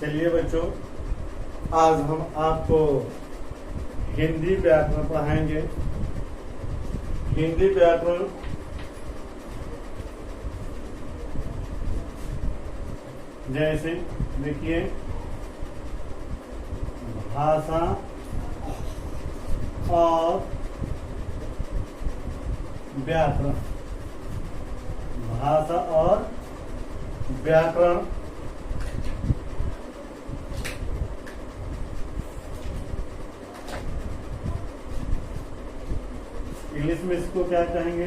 चलिए बच्चों, आज हम आपको हिंदी व्याकरण पढ़ाएंगे। हिंदी व्याकरण जैसे देखिए, भाषा और व्याकरण। भाषा और व्याकरण इंग्लिश में इसको क्या कहेंगे?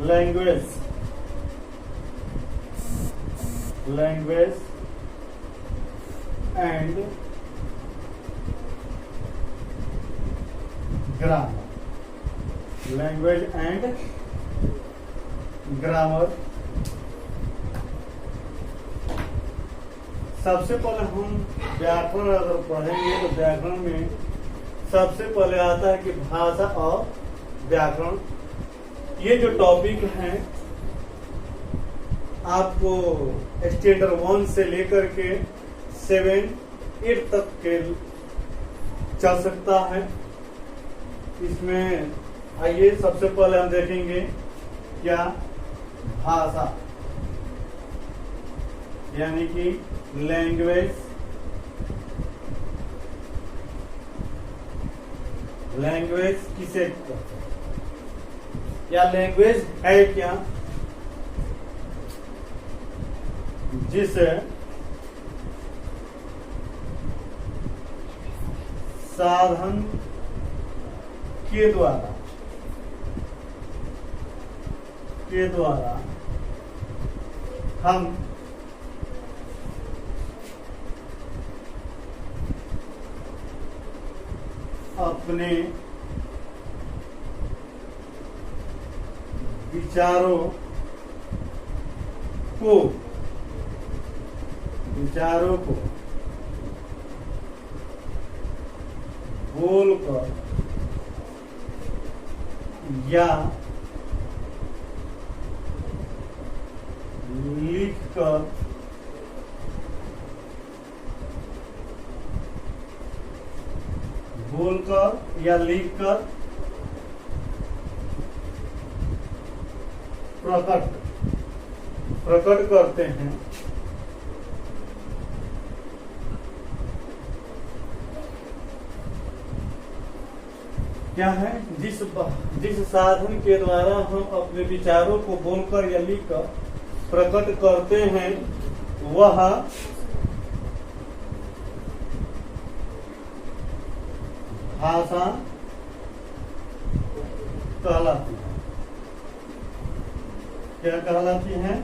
Language. Language and grammar. Language and grammar. सबसे पहले हम व्याकरण अगर पढ़ेंगे तो व्याकरण में सबसे पहले आता है कि भाषा और व्याकरण। ये जो टॉपिक है आपको स्टैंडर्ड 1 से लेकर के 7, 8 तक के चल सकता है। इसमें आइए सबसे पहले हम देखेंगे क्या भाषा, यानी कि लैंग्वेज। लैंग्वेज किसे कहते हैं या लैंग्वेज है क्या? जिसे साधन के द्वारा हम अपने विचारों को बोलकर या लिखकर प्रकट करते हैं। क्या है? जिस साधन के द्वारा हम अपने विचारों को बोलकर या लिखकर प्रकट करते हैं वह भाषा कहलाती है। क्या कहलाती है?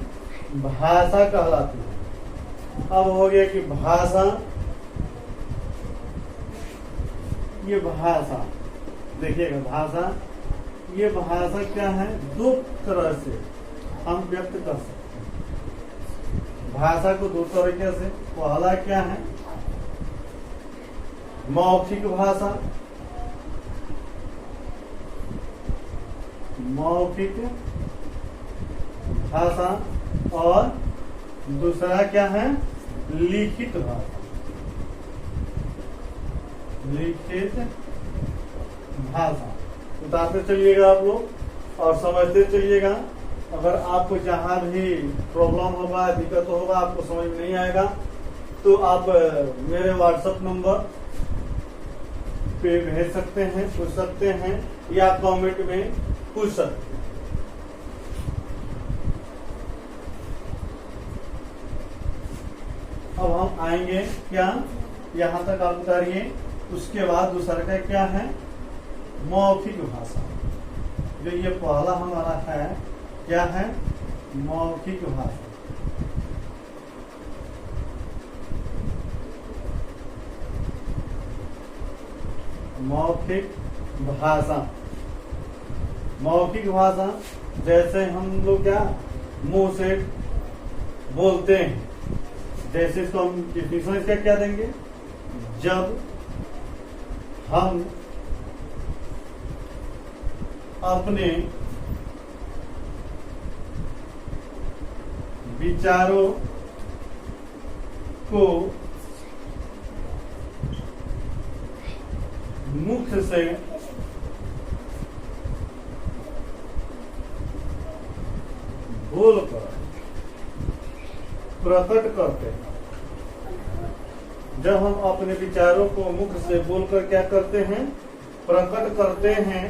भाषा कहलाती है। अब हो गया कि भाषा, ये भाषा देखिएगा, ये भाषा क्या है? 2 तरह से हम व्यक्त कर सकते हैं भाषा को 2 तरीके से। पहला क्या है? मौखिक भाषा। मौखिक भाषा और दूसरा क्या है? लिखित भाषा। लिखित भाषा। उतारते चलिएगा आप लोग और समझते चलिएगा। अगर आपको जहां भी प्रॉब्लम होगा, दिक्कत होगा, आपको समझ में नहीं आएगा तो आप मेरे व्हाट्सएप नंबर पे भेज सकते हैं, पूछ सकते हैं या कमेंट में पूछ सकते हैं। अब हम आएंगे क्या, यहाँ तक आप उतारिए। उसके बाद दूसरा का क्या है? मौखिक भाषा। जो ये पहला हमारा है, क्या है? मौखिक भाषा। मौखिक भाषा। मौखिक भाषा जैसे हम लोग क्या मुंह से बोलते हैं, जैसे इसको हम डिफिनेशन इसका क्या देंगे? जब हम अपने विचारों को मुख से बोलकर प्रकट करते हैं। जब हम अपने विचारों को मुख से बोलकर क्या करते हैं, प्रकट करते हैं,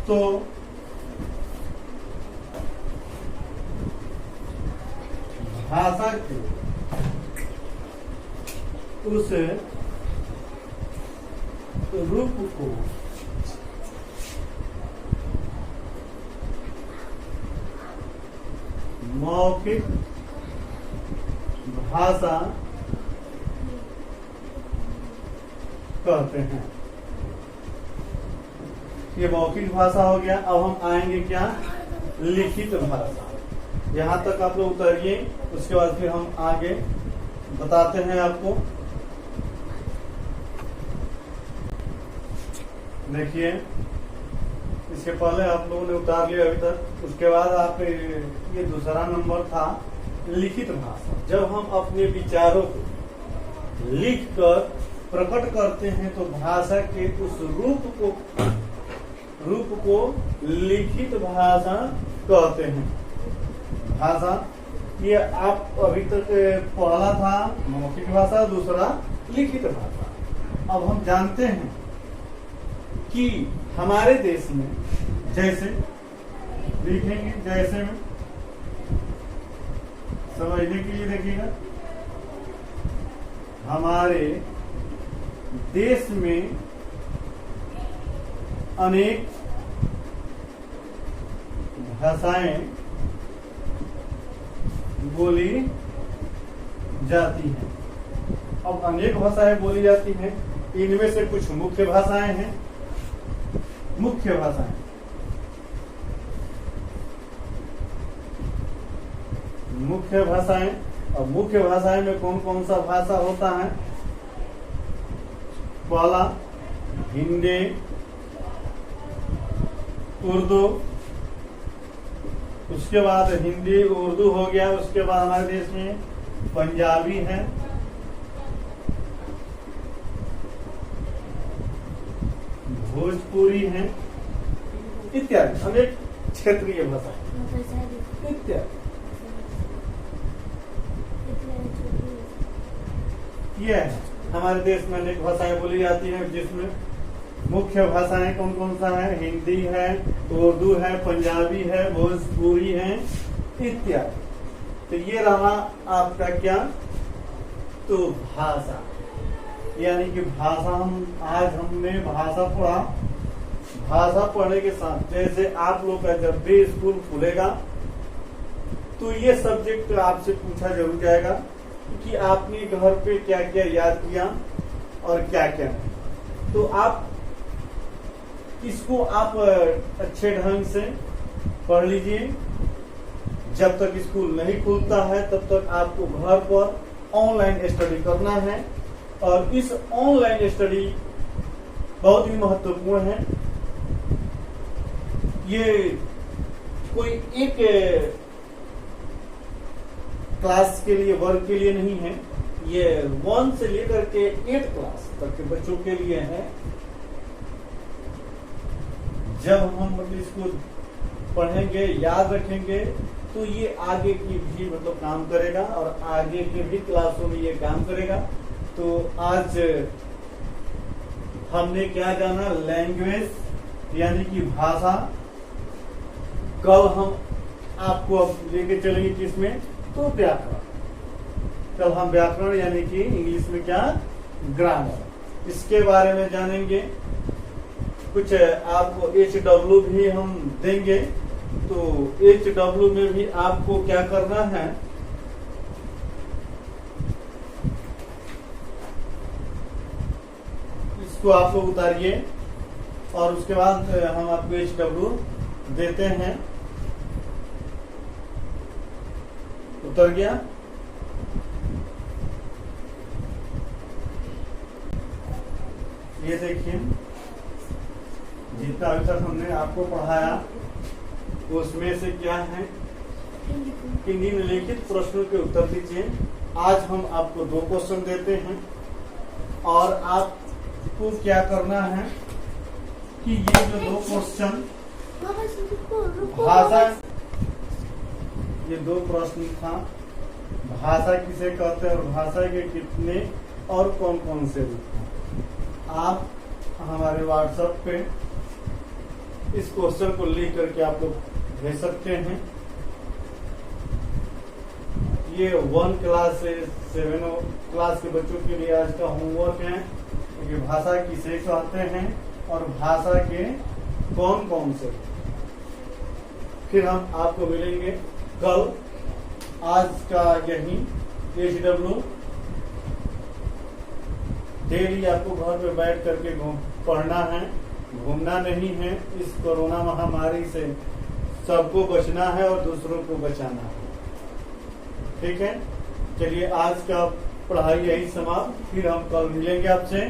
तो भाषा के उस रूप को मौखिक भाषा कहते हैं। ये मौखिक भाषा हो गया। अब हम आएंगे क्या, लिखित भाषा। यहाँ तक आप लोग उतरिए, उसके बाद फिर हम आगे बताते हैं आपको। देखिए, इसके पहले आप लोगों ने उतार लिया अभी तक। उसके बाद आप ये दूसरा नंबर था लिखित भाषा। जब हम अपने विचारों को लिखकर प्रकट करते हैं तो भाषा के उस रूप को लिखित भाषा कहते हैं। भाषा ये आप अभी तक पहला था मौखिक भाषा, दूसरा लिखित भाषा। अब हम जानते हैं कि हमारे देश में जैसे लिखेंगे, जैसे में समझने के लिए देखिएगा, हमारे देश में अनेक भाषाएं बोली जाती हैं। अब अनेक भाषाएं बोली जाती हैं, इनमें से कुछ मुख्य भाषाएं हैं। मुख्य भाषाएं और मुख्य भाषाएं में कौन कौन सा भाषा होता है? पहला हिंदी, उर्दू, उसके बाद हिंदी उर्दू हो गया। उसके बाद हमारे देश में पंजाबी है, भोजपुरी है, इत्यादि अनेक क्षेत्रीय भाषा इत्यादि। ये है हमारे देश में अनेक भाषाएं बोली जाती हैं, जिसमें मुख्य भाषाएं कौन कौन सा है? हिंदी है, उर्दू है, पंजाबी है, भोजपुरी है, इत्यादि। तो ये रहा आपका क्या, तो भाषा। यानी कि भाषा आज हमने भाषा पढ़ा। भाषा पढ़ने के साथ जैसे आप लोग का जब भी स्कूल खुलेगा तो ये सब्जेक्ट आपसे पूछा जरूर जाएगा कि आपने घर पे क्या क्या याद किया और क्या क्या नहीं। तो आप इसको आप अच्छे ढंग से पढ़ लीजिए। जब तक स्कूल नहीं खुलता है तब तक आपको घर पर ऑनलाइन स्टडी करना है, और इस ऑनलाइन स्टडी बहुत ही महत्वपूर्ण है। ये कोई एक क्लास के लिए, वर्ग के लिए नहीं है। ये 1 से लेकर के 8 क्लास तक के बच्चों के लिए है। जब हम इसको पढ़ेंगे, याद रखेंगे, तो ये आगे की भी काम करेगा और आगे के भी क्लासों में ये काम करेगा। तो आज हमने क्या जाना, लैंग्वेज यानी कि भाषा। कल हम आपको अब लेके चलेंगे किसमें, तो व्याकरण। कल हम व्याकरण यानी कि इंग्लिश में क्या, ग्रामर, इसके बारे में जानेंगे। कुछ आपको HW भी हम देंगे, तो HW में भी आपको क्या करना है, इसको आप लोग उतारिए और उसके बाद हम आपको HW देते हैं। उतर गया? ये देखिए, जितना अभी तक हमने आपको पढ़ाया उसमें से क्या है, कि निम्नलिखित प्रश्नों के उत्तर दीजिए। आज हम आपको 2 क्वेश्चन देते हैं और आपको क्या करना है कि ये जो 2 क्वेश्चन भाषा, ये 2 प्रश्न था, भाषा किसे कहते हैं और भाषा के कितने और कौन कौन से रूप हैं। आप हमारे व्हाट्सएप पे इस क्वेश्चन को लिख करके आप लोग भेज सकते हैं। ये 1 क्लास से 7 क्लास के बच्चों के लिए आज का होमवर्क है कि भाषा किसे कहते हैं और भाषा के कौन कौन से। फिर हम आपको मिलेंगे कल। आज का यही HW डेली आपको घर पे बैठ करके पढ़ना है, घूमना नहीं है। इस कोरोना महामारी से सबको बचना है और दूसरों को बचाना है। ठीक है, चलिए आज का पढ़ाई यही समाप्त। फिर हम कल मिलेंगे आपसे।